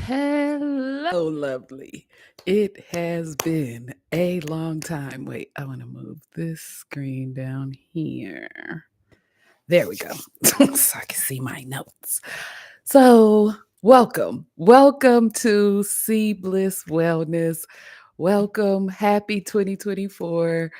Hello, lovely. It has been a long time. Wait, I want to move this screen down here. There we go. So I can see my notes. So, welcome to C.Bliss Wellness. Welcome. Happy 2024.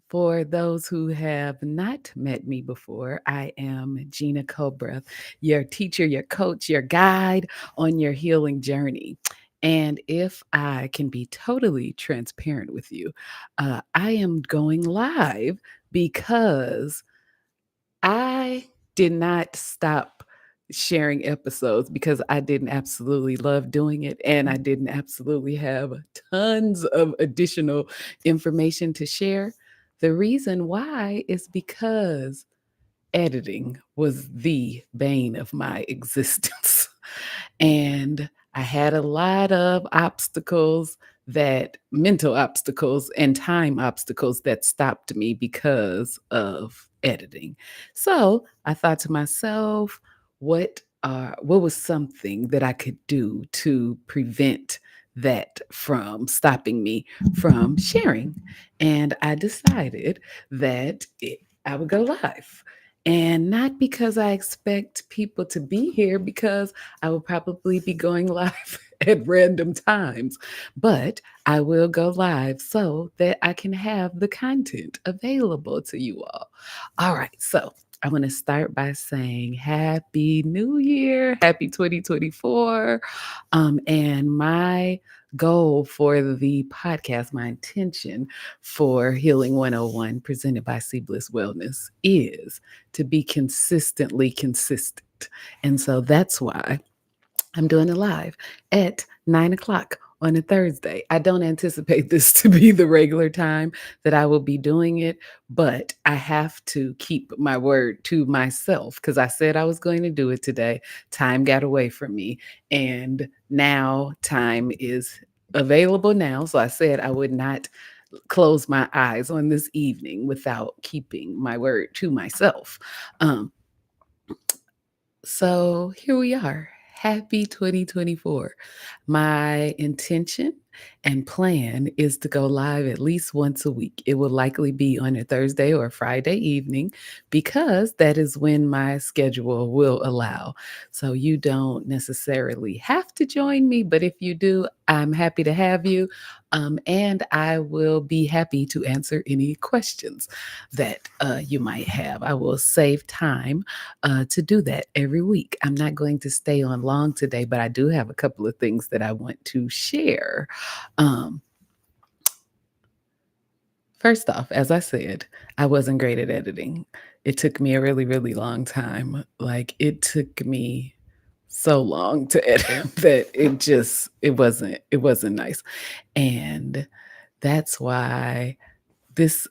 For those who have not met me before, I am Gina Cobreath, your teacher, your coach, your guide on your healing journey. And if I can be totally transparent with you, I am going live because I did not stop sharing episodes because I didn't absolutely love doing it and I didn't absolutely have tons of additional information to share. The reason why is because editing was the bane of my existence. And I had a lot of obstacles mental obstacles and time obstacles that stopped me because of editing. So I thought to myself, what was something that I could do to prevent that from stopping me from sharing? And I decided that I would go live. And not because I expect people to be here, because I will probably be going live at random times, but I will go live so that I can have the content available to you all. All right, so I want to start by saying Happy New Year, Happy 2024. And my goal for the podcast, my intention for Healing 101 presented by C.Bliss Wellness is to be consistently consistent. And so that's why I'm doing it live at 9 o'clock on a Thursday. I don't anticipate this to be the regular time that I will be doing it, but I have to keep my word to myself because I said I was going to do it today. Time got away from me, and now time is available now. So I said I would not close my eyes on this evening without keeping my word to myself. Um, so here we are. Happy 2024. My intention and plan is to go live at least once a week. It will likely be on a Thursday or a Friday evening because that is when my schedule will allow. So you don't necessarily have to join me, but if you do, I'm happy to have you. And I will be happy to answer any questions that you might have. I will save time to do that every week. I'm not going to stay on long today, but I do have a couple of things that I want to share. Um, First off, as I said, I wasn't great at editing. It took me a really, really long time. Like it took me so long to edit that it wasn't nice. And that's why this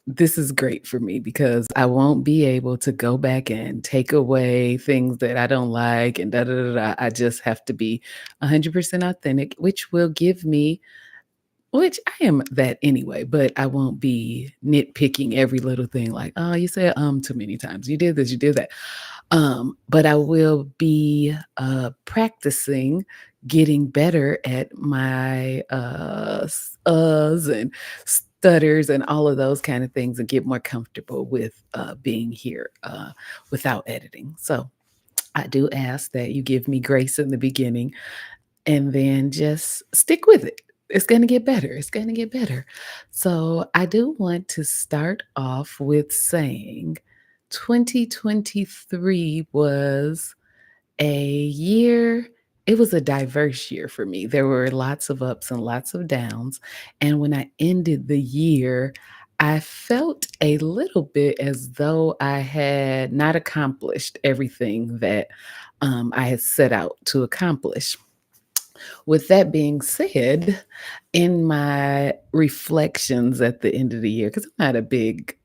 this is great for me because I won't be able to go back and take away things that I don't like and da da da da. I just have to be 100% authentic, which will give me, which I am that anyway, but I won't be nitpicking every little thing like, oh, you said too many times. You did this, you did that. But I will be practicing getting better at my uhs and stutters and all of those kind of things and get more comfortable with being here without editing. So I do ask that you give me grace in the beginning and then just stick with it. It's going to get better. It's going to get better. So, I do want to start off with saying 2023 was a year, it was a diverse year for me. There were lots of ups and lots of downs. And when I ended the year, I felt a little bit as though I had not accomplished everything that I had set out to accomplish. With that being said, in my reflections at the end of the year, because I'm not a big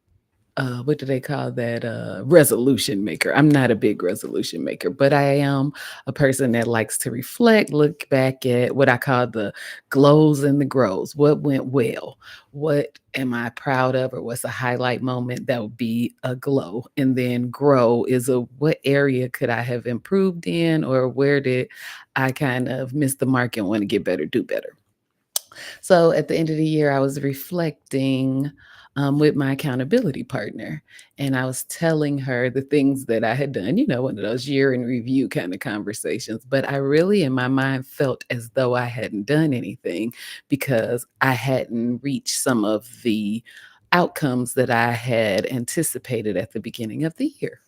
what do they call that? Resolution maker. I'm not a big resolution maker, but I am a person that likes to reflect, look back at what I call the glows and the grows. What went well? What am I proud of, or what's a highlight moment? That would be a glow. And then grow is a what area could I have improved in, or where did I kind of miss the mark and want to get better, do better. So at the end of the year, I was reflecting with my accountability partner, and I was telling her the things that I had done, one of those year in review kind of conversations. But I really, in my mind, felt as though I hadn't done anything because I hadn't reached some of the outcomes that I had anticipated at the beginning of the year.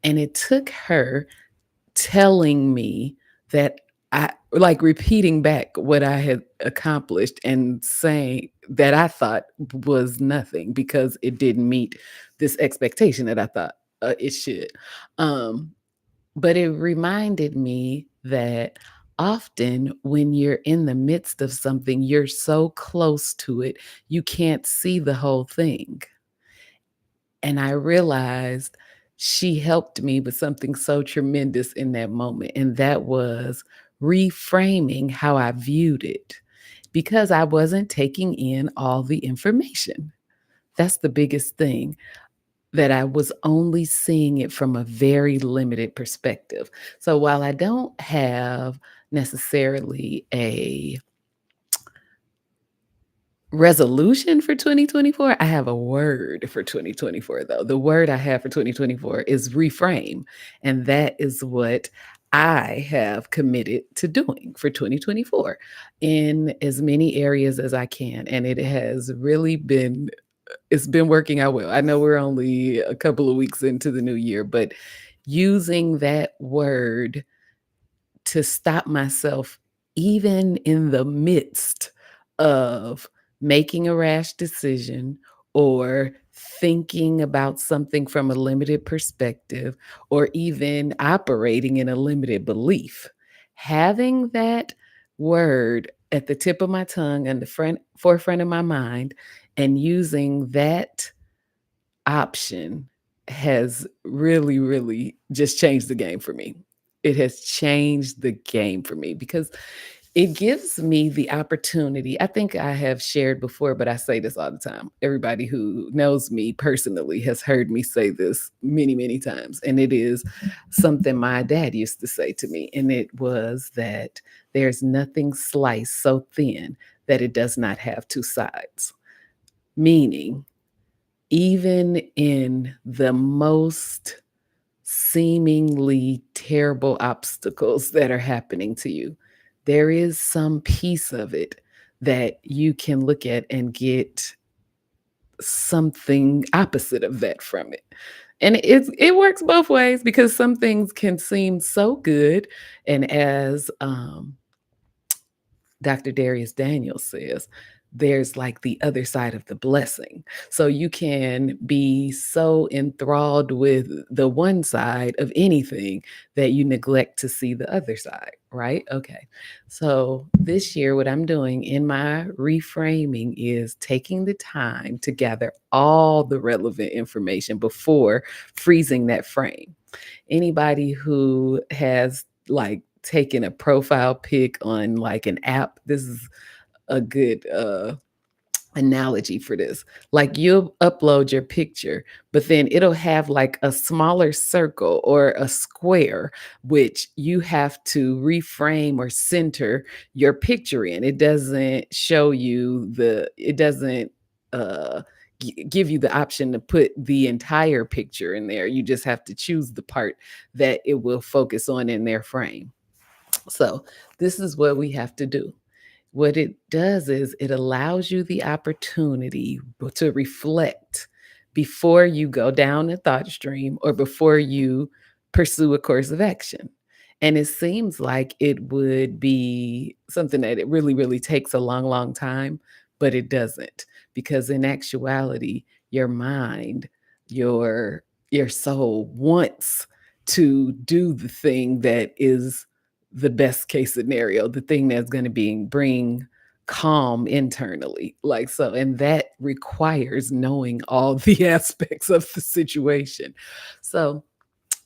And it took her telling me that I like repeating back what I had accomplished and saying that I thought was nothing because it didn't meet this expectation that I thought it should. Um, but it reminded me that often when you're in the midst of something, you're so close to it, you can't see the whole thing. And I realized she helped me with something so tremendous in that moment, and that was reframing how I viewed it because I wasn't taking in all the information. That's the biggest thing, that I was only seeing it from a very limited perspective. So while I don't have necessarily a resolution for 2024, I have a word for 2024 though. The word I have for 2024 is reframe, and that is what I have committed to doing for 2024 in as many areas as I can, and it has really been it's been working out well. I know we're only a couple of weeks into the new year, but using that word to stop myself even in the midst of making a rash decision or thinking about something from a limited perspective or even operating in a limited belief. Having that word at the tip of my tongue and the forefront of my mind and using that option has really, really just changed the game for me. It has changed the game for me because it gives me the opportunity. I think I have shared before, but I say this all the time. Everybody who knows me personally has heard me say this many, many times. And it is something my dad used to say to me. And it was that there's nothing sliced so thin that it does not have two sides. Meaning, even in the most seemingly terrible obstacles that are happening to you, there is some piece of it that you can look at and get something opposite of that from it. And it works both ways because some things can seem so good, and as Dr. Darius Daniels says, there's like the other side of the blessing. So you can be so enthralled with the one side of anything that you neglect to see the other side, right? Okay. So this year, what I'm doing in my reframing is taking the time to gather all the relevant information before freezing that frame. Anybody who has like taken a profile pic on like an app, this is a good analogy for this. Like you'll upload your picture, but then it'll have like a smaller circle or a square, which you have to reframe or center your picture in. It doesn't show you it doesn't uh, give you the option to put the entire picture in there. You just have to choose the part that it will focus on in their frame. So this is what we have to do. What it does is it allows you the opportunity to reflect before you go down the thought stream or before you pursue a course of action. And it seems like it would be something that it really, really takes a long, long time, but it doesn't. Because in actuality, your mind, your soul wants to do the thing that is the best case scenario, the thing that's going to bring calm internally. Like, so, and that requires knowing all the aspects of the situation. So,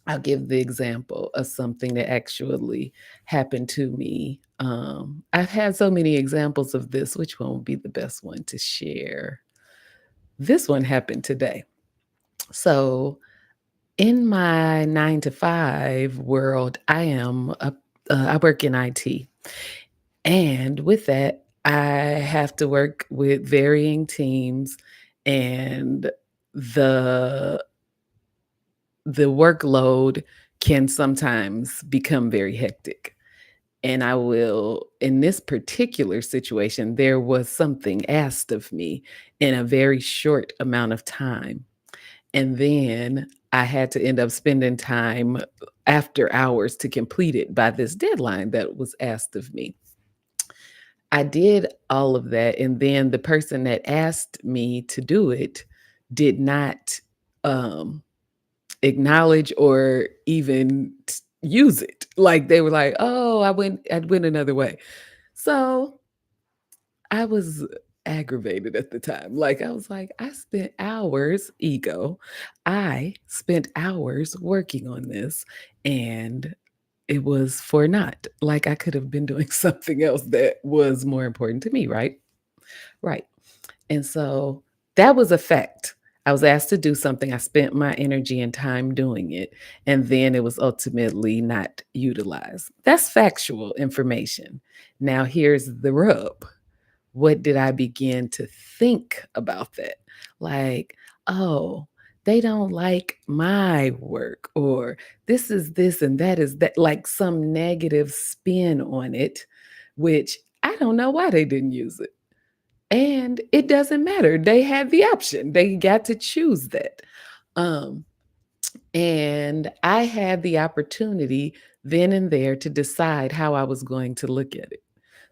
I'll give the example of something that actually happened to me. I've had so many examples of this. Which one would be the best one to share? This one happened today. So, in my 9 to 5 world, I work in IT. And with that, I have to work with varying teams, and the the workload can sometimes become very hectic. And I will, in this particular situation, there was something asked of me in a very short amount of time. And then I had to end up spending time after hours to complete it by this deadline that was asked of me. I did all of that, and then the person that asked me to do it did not, um, acknowledge or even use it. Like, they were like, "Oh, I went another way." So, I was aggravated at the time. Like, I was like, "I spent hours" ego, "I spent hours working on this, and it was for naught." Like, I could have been doing something else that was more important to me, right? Right. And so that was a fact. I was asked to do something. I spent my energy and time doing it, and then it was ultimately not utilized. That's factual information. Now, here's the rub. What did I begin to think about that? Like, oh, they don't like my work, or this is this and that is that, like some negative spin on it, which I don't know why they didn't use it. And it doesn't matter. They had the option. They got to choose that. Um, and I had the opportunity then and there to decide how I was going to look at it.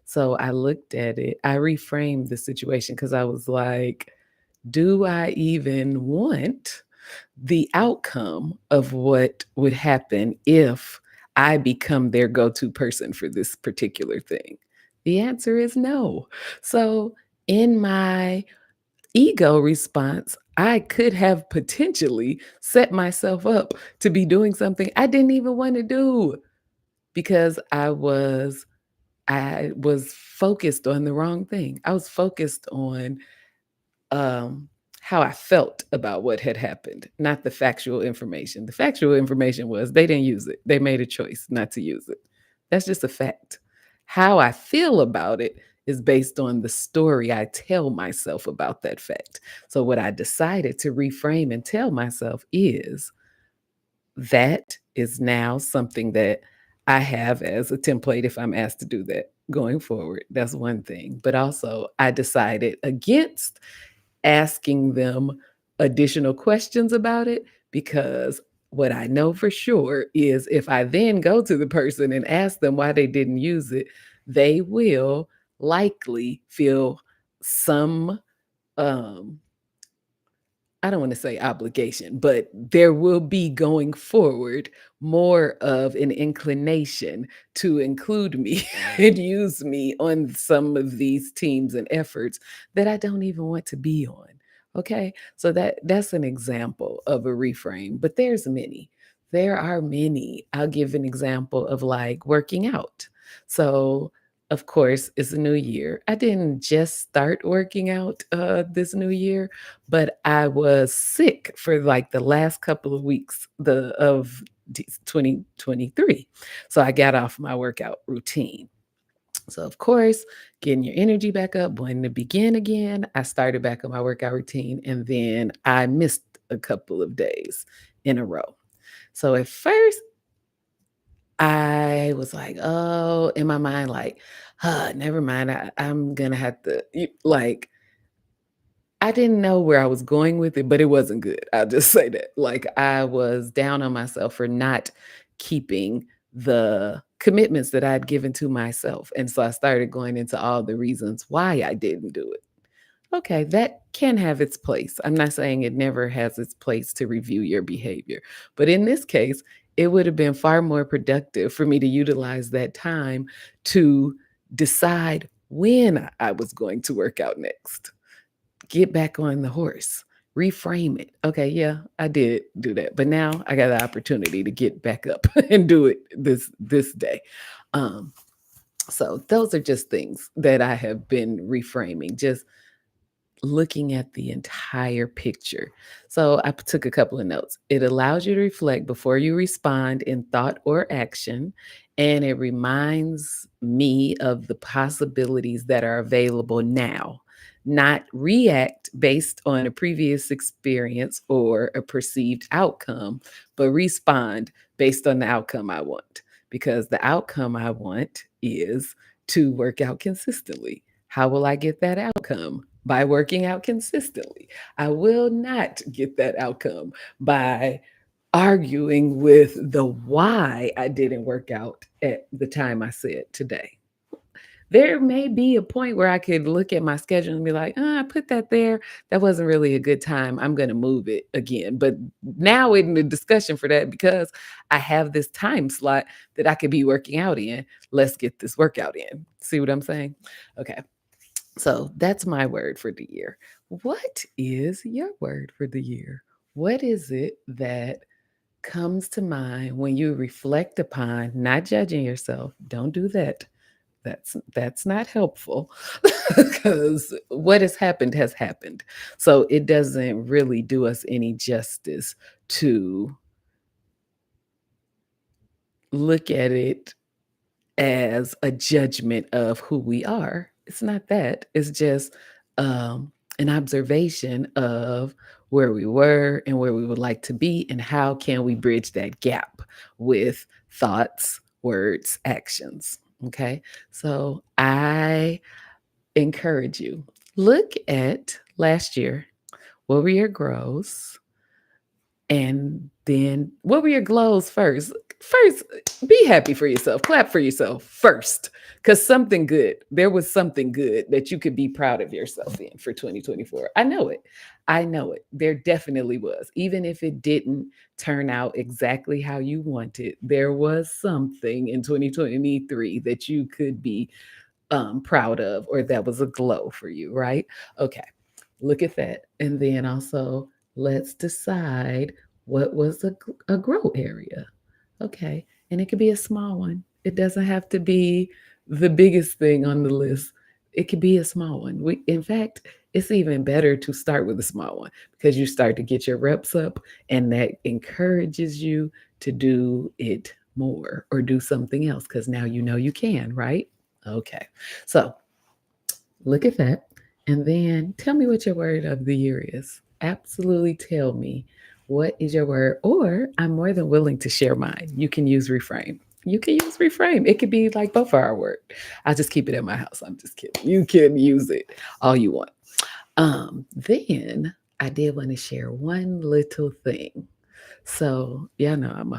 So I looked at it, I reframed the situation because I was like, do I even want the outcome of what would happen if I become their go to person for this particular thing? The answer is no. So, in my ego response, I could have potentially set myself up to be doing something I didn't even want to do because I was focused on the wrong thing. I was focused on um, how I felt about what had happened, not the factual information. The factual information was they didn't use it. They made a choice not to use it. That's just a fact. How I feel about it is based on the story I tell myself about that fact. So, what I decided to reframe and tell myself is that is now something that I have as a template if I'm asked to do that going forward. That's one thing. But also, I decided against asking them additional questions about it because what I know for sure is if I then go to the person and ask them why they didn't use it, they will likely feel some um I don't want to say obligation, but there will be going forward more of an inclination to include me and use me on some of these teams and efforts that I don't even want to be on. Okay? So that's an example of a reframe, but there's many. There are many. I'll give an example of like working out. So, of course, it's a new year. I didn't just start working out this new year, but I was sick for, like, the last couple of weeks of 2023. So I got off my workout routine. So, of course, getting your energy back up, wanting to begin again, I started back on my workout routine, and then I missed a couple of days in a row. So at first, I was like, "Oh," in my mind, like, never mind, I'm gonna have to," like, I didn't know where I was going with it, but it wasn't good. I'll just say that. Like, I was down on myself for not keeping the commitments that I'd given to myself, and so I started going into all the reasons why I didn't do it. Okay, that can have its place. I'm not saying it never has its place to review your behavior. But in this case, it would have been far more productive for me to utilize that time to decide when I was going to work out next. Get back on the horse, reframe it. Okay, yeah, I did do that, but now I got the opportunity to get back up and do it this day. Um, so those are just things that I have been reframing, just looking at the entire picture. So I took a couple of notes. It allows you to reflect before you respond in thought or action. And it reminds me of the possibilities that are available now, not react based on a previous experience or a perceived outcome, but respond based on the outcome I want. Because the outcome I want is to work out consistently. How will I get that outcome? By working out consistently. I will not get that outcome by arguing with the why I didn't work out at the time I said today. There may be a point where I could look at my schedule and be like, I put that there. That wasn't really a good time. I'm going to move it again. But now in the discussion for that, because I have this time slot that I could be working out in, let's get this workout in. See what I'm saying? Okay. So that's my word for the year. What is your word for the year? What is it that comes to mind when you reflect upon not judging yourself? Don't do that. That's not helpful because what has happened has happened. So it doesn't really do us any justice to look at it as a judgment of who we are. It's not that. It's just an observation of where we were and where we would like to be, and how can we bridge that gap with thoughts, words, actions. Okay. So I encourage you, look at last year. What were your growths? And then what were your goals first? First, be happy for yourself. Clap for yourself first. Because there was something good that you could be proud of yourself in for 2024. I know it. I know it. There definitely was. Even if it didn't turn out exactly how you wanted, there was something in 2023 that you could be proud of, or that was a glow for you, right? Okay, look at that. And then also, let's decide what was a grow area. Okay, and it could be a small one. It doesn't have to be the biggest thing on the list. It could be a small one. In fact, it's even better to start with a small one because you start to get your reps up, and that encourages you to do it more or do something else because now you know you can, right? Okay. So look at that. And then tell me what your word of the year is. Absolutely tell me what is your word, or I'm more than willing to share mine. You can use reframe. You can use reframe. It could be like both of our word. I'll just keep it at my house. I'm just kidding. You can use it all you want. Then I did want to share one little thing. So, yeah, no, I'm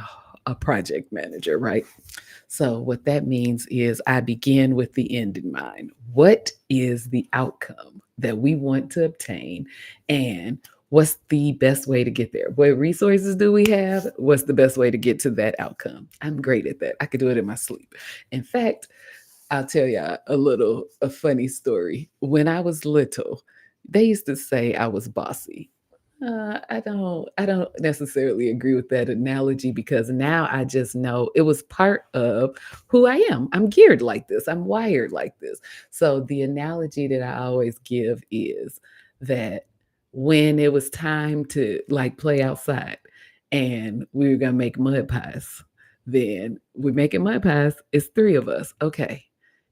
a project manager, right? So, what that means is I begin with the end in mind. What is the outcome that we want to obtain? And what's the best way to get there? What resources do we have? What's the best way to get to that outcome? I'm great at that. I could do it in my sleep. In fact, I'll tell you a funny story. When I was little, they used to say I was bossy. I don't necessarily agree with that analogy because now I just know it was part of who I am. I'm geared like this. I'm wired like this. So the analogy that I always give is that when it was time to like play outside and we were gonna make mud pies, then we're making mud pies. It's three of us. Okay,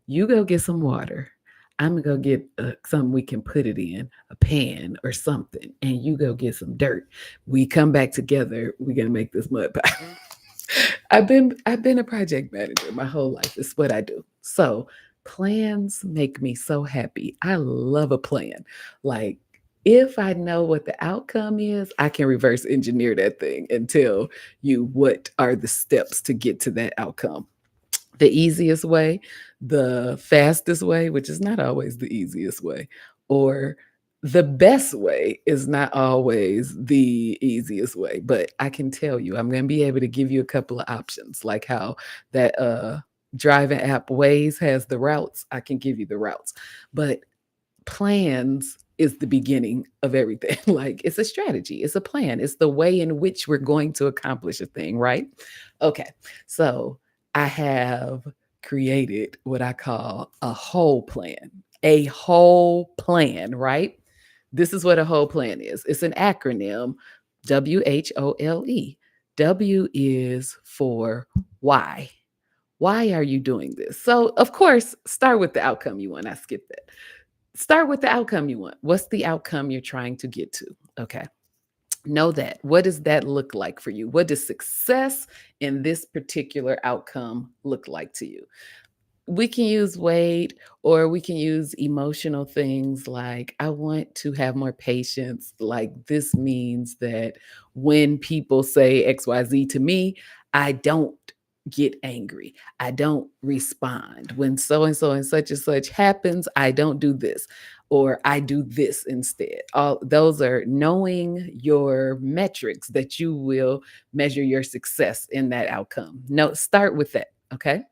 you go get some water. I'm gonna go get something we can put it in, a pan or something, and you go get some dirt. We come back together. We're gonna make this mud pie. I've been a project manager my whole life. It's what I do. So plans make me so happy. I love a plan. Like if I know what the outcome is, I can reverse engineer that thing and tell you what are the steps to get to that outcome. The easiest way, the fastest way, which is not always the easiest way, or the best way is not always the easiest way. But I can tell you, I'm going to be able to give you a couple of options, like how that Driving app Waze has the routes. I can give you the routes. But plans is the beginning of everything. Like it's a strategy, it's a plan, it's the way in which we're going to accomplish a thing, right? Okay. So I have created what I call a whole plan. A whole plan, right? This is what a whole plan is. It's an acronym, WHOLE. W is for why. Why are you doing this? So, of course, start with the outcome you want. I skipped that. Start with the outcome you want. What's the outcome you're trying to get to? Okay. Know that. What does that look like for you? What does success in this particular outcome look like to you? We can use weight or we can use emotional things like I want to have more patience. Like this means that when people say XYZ to me, I don't get angry. I don't respond. When so and such happens, I don't do this or I do this instead. All those are knowing your metrics that you will measure your success in that outcome. No, start with that, okay?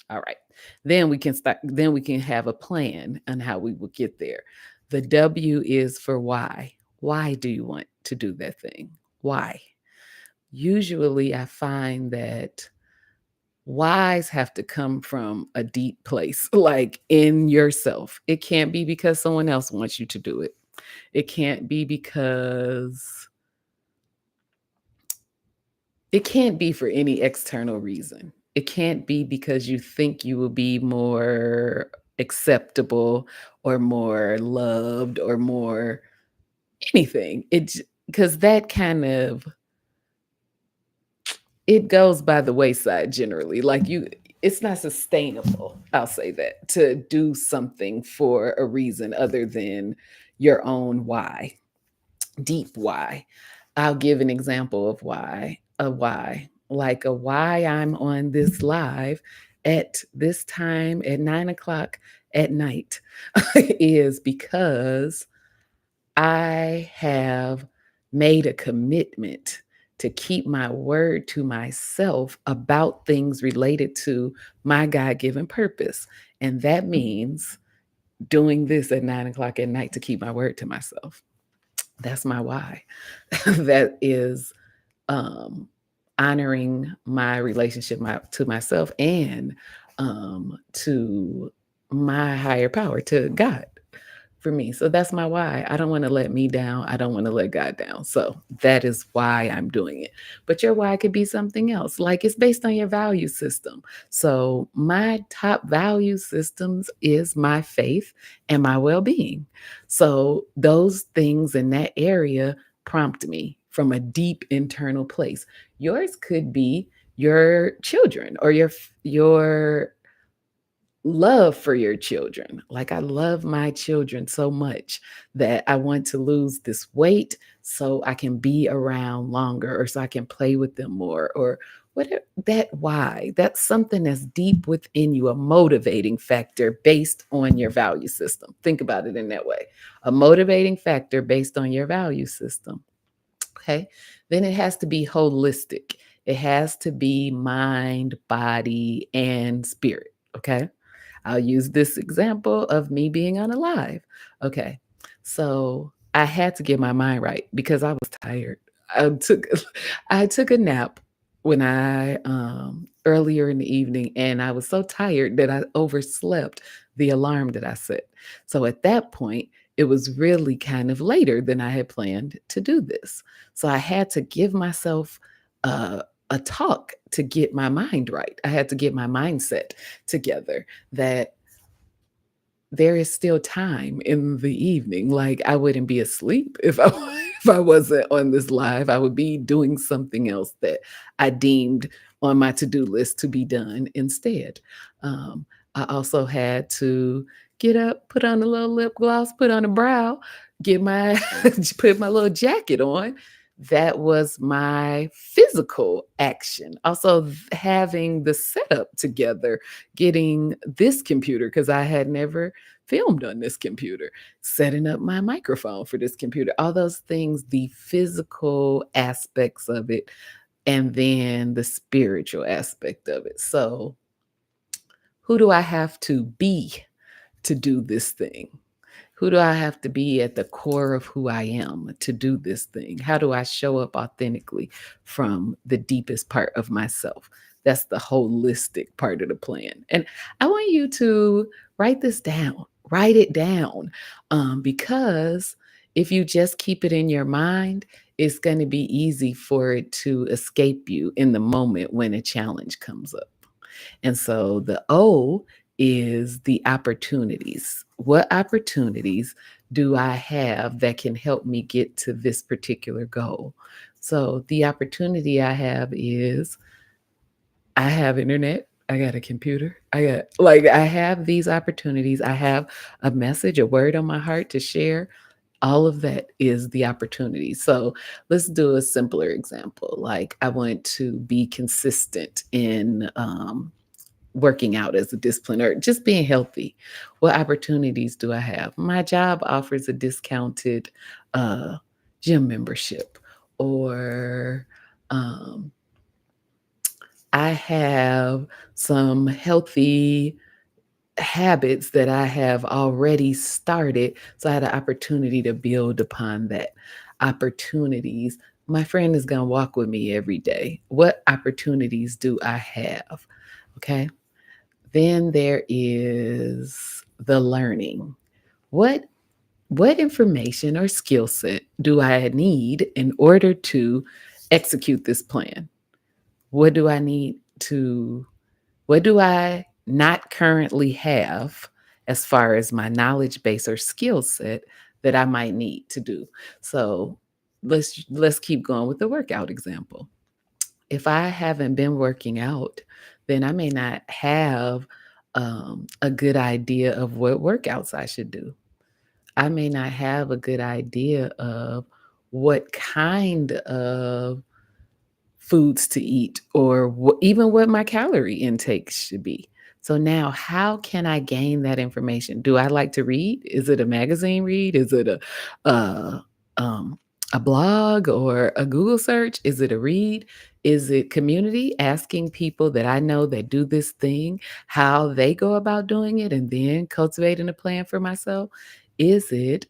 All right. Then we can have a plan on how we will get there. The W is for why. Why do you want to do that thing? Why? Usually I find that whys have to come from a deep place, like in yourself. It can't be because someone else wants you to do it. It can't be because it can't be for any external reason. It can't be because you think you will be more acceptable or more loved or more anything. Because that kind of it goes by the wayside generally. Like it's not sustainable, I'll say that, to do something for a reason other than your own why, deep why. I'll give an example of why, a why, like a why I'm on this live at this time at 9 o'clock at night is because I have made a commitment to keep my word to myself about things related to my God given purpose. And that means doing this at 9 o'clock at night to keep my word to myself. That's my why. That is um, honoring my relationship to myself and to my higher power, to God for me. So that's my why. I don't want to let me down. I don't want to let God down. So that is why I'm doing it. But your why could be something else. Like it's based on your value system. So my top value systems is my faith and my well-being. So those things in that area prompt me from a deep internal place. Yours could be your children or your love for your children. Like I love my children so much that I want to lose this weight so I can be around longer or so I can play with them more or whatever. That why. That's something that's deep within you, a motivating factor based on your value system. Think about it in that way. A motivating factor based on your value system. Okay. Then it has to be holistic. It has to be mind, body, and spirit. Okay. I'll use this example of me being unalive. Okay. So I had to get my mind right because I was tired. I took I took a nap when I earlier in the evening and I was so tired that I overslept the alarm that I set. So at that point, it was really kind of later than I had planned to do this. So I had to give myself a talk to get my mind right. I had to get my mindset together that there is still time in the evening. Like I wouldn't be asleep if I if I wasn't on this live. I would be doing something else that I deemed on my to-do list to be done instead. Um, I also had to get up, put on a little lip gloss, put on a brow, get my put my little jacket on. That was my physical action. Also, having the setup together, getting this computer because I had never filmed on this computer, setting up my microphone for this computer, all those things, the physical aspects of it, and then the spiritual aspect of it. So Who do I have to be to do this thing? Who do I have to be at the core of who I am to do this thing? How do I show up authentically from the deepest part of myself? That's the holistic part of the plan. And I want you to write this down, write it down, because if you just keep it in your mind, it's going to be easy for it to escape you in the moment when a challenge comes up. And so the O is the opportunities. What opportunities do I have that can help me get to this particular goal? So the opportunity I have is I have internet. I got a computer. I have these opportunities. I have a message, a word on my heart to share. All of that is the opportunity. So let's do a simpler example. Like I want to be consistent in working out as a discipline or just being healthy. What opportunities do I have? My job offers a discounted uh, gym membership, or um, I have some healthy habits that I have already started. So I had an opportunity to build upon that. Opportunities. My friend is going to walk with me every day. What opportunities do I have? Okay. Then there is the learning. What what information or skill set do I need in order to execute this plan? What do I need to what do I not currently have as far as my knowledge base or skill set that I might need to do? So let's keep going with the workout example. If I haven't been working out, then I may not have a good idea of what workouts I should do. I may not have a good idea of what kind of foods to eat or even what my calorie intake should be. So now, how can I gain that information? Do I like to read? Is it a magazine read? Is it uh, um, a blog or a Google search? Is it a read? Is it community, asking people that I know that do this thing, how they go about doing it, and then cultivating a plan for myself? Is it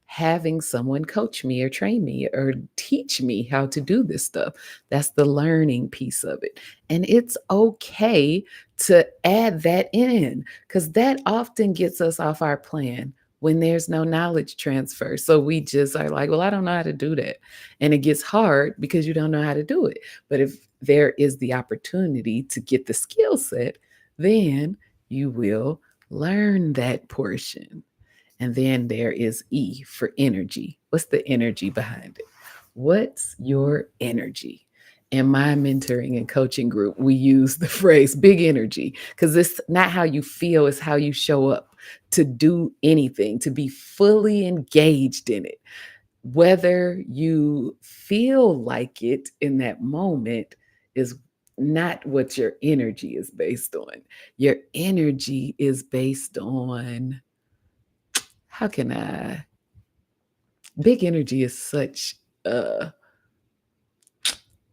having someone coach me or train me or teach me how to do this stuff? That's the learning piece of it. And it's okay to add that in because that often gets us off our plan when there's no knowledge transfer. So we just are like, well, I don't know how to do that. And it gets hard because you don't know how to do it. But if there is the opportunity to get the skill set, then you will learn that portion. And then there is E for energy. What's the energy behind it? What's your energy? In my mentoring and coaching group, we use the phrase big energy because it's not how you feel, it's how you show up to do anything, to be fully engaged in it. Whether you feel like it in that moment is not what your energy is based on. Your energy is based on how can I big energy is such a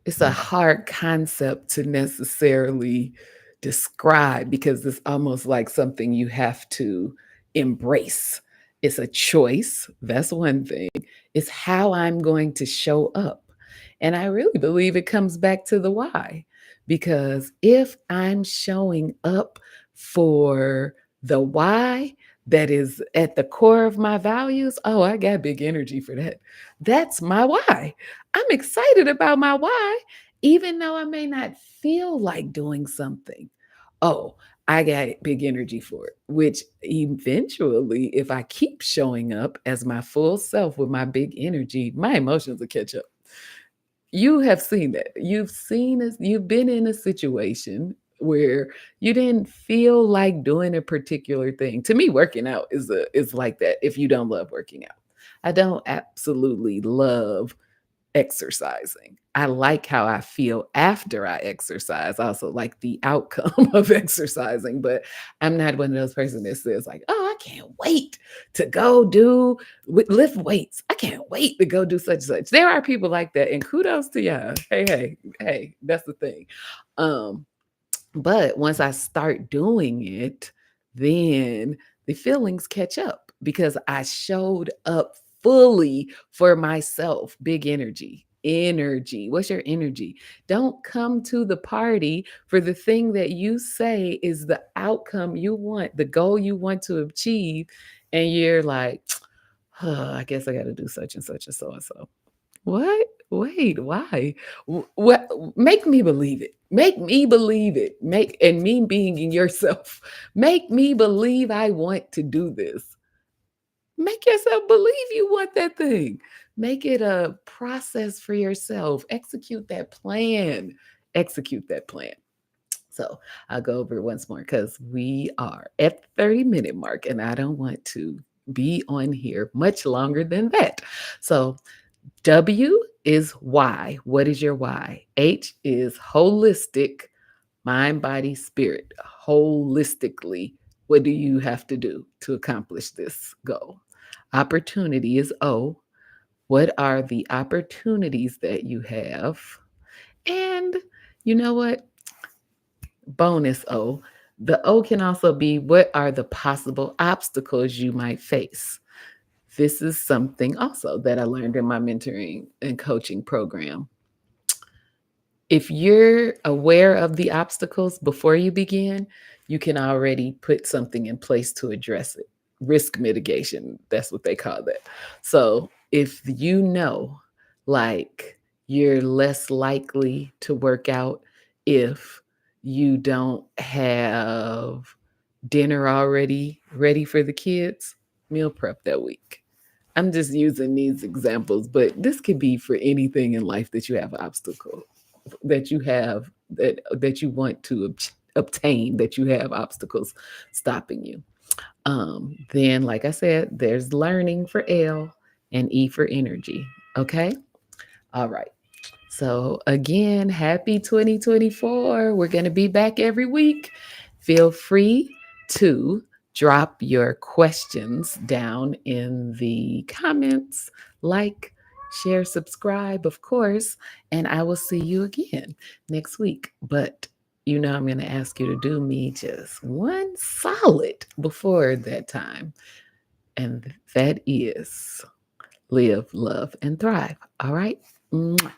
it's a hard concept to necessarily describe because it's almost like something you have to embrace. It's a choice. That's one thing. It's how I'm going to show up. And I really believe it comes back to the why. Because if I'm showing up for the why that is at the core of my values, oh, I got big energy for that. That's my why. I'm excited about my why, even though I may not feel like doing something. Oh, I got big energy for it, which eventually, if I keep showing up as my full self with my big energy, my emotions will catch up. You have seen that. You've been in a situation where you didn't feel like doing a particular thing. To me, working out is like that if you don't love working out. I don't absolutely love exercising. I like how I feel after I exercise. I also like the outcome of exercising, but I'm not one of those person that says like, "Oh, I can't wait to go do lift weights. I can't wait to go do such and such." There are people like that, and kudos to y'all. Hey, hey, hey, that's the thing. Um, But once I start doing it, then the feelings catch up because I showed up fully for myself. Big energy. Energy. What's your energy? Don't come to the party for the thing that you say is the outcome you want, the goal you want to achieve. And you're like, I guess I got to do such and such and so and so. What? Wait, why? What? Make me believe it. Make me believe it. Make and me being in yourself. Make me believe I want to do this. Make yourself believe you want that thing. Make it a process for yourself. Execute that plan. Execute that plan. So I'll go over it once more because we are at the 30-minute mark and I don't want to be on here much longer than that. So W is why. What is your why? H is holistic, mind, body, spirit. Holistically, what do you have to do to accomplish this goal? Opportunity is O. What are the opportunities that you have? And you know what? Bonus O. The O can also be what are the possible obstacles you might face? This is something also that I learned in my mentoring and coaching program. If you're aware of the obstacles before you begin, you can already put something in place to address it. Risk mitigation, that's what they call that. So if you know, like, you're less likely to work out if you don't have dinner already ready for the kids, meal prep that week. I'm just using these examples, but this could be for anything in life that you have an obstacle that you have that you want to obtain, that you have obstacles stopping you. Then, like I said, there's learning for L and E for energy. Okay. All right. So, again, happy 2024. We're going to be back every week. Feel free to drop your questions down in the comments, like, share, subscribe, of course, and I will see you again next week. But I'm going to ask you to do me just one solid before that time, and that is live, love, and thrive. All right. Mwah.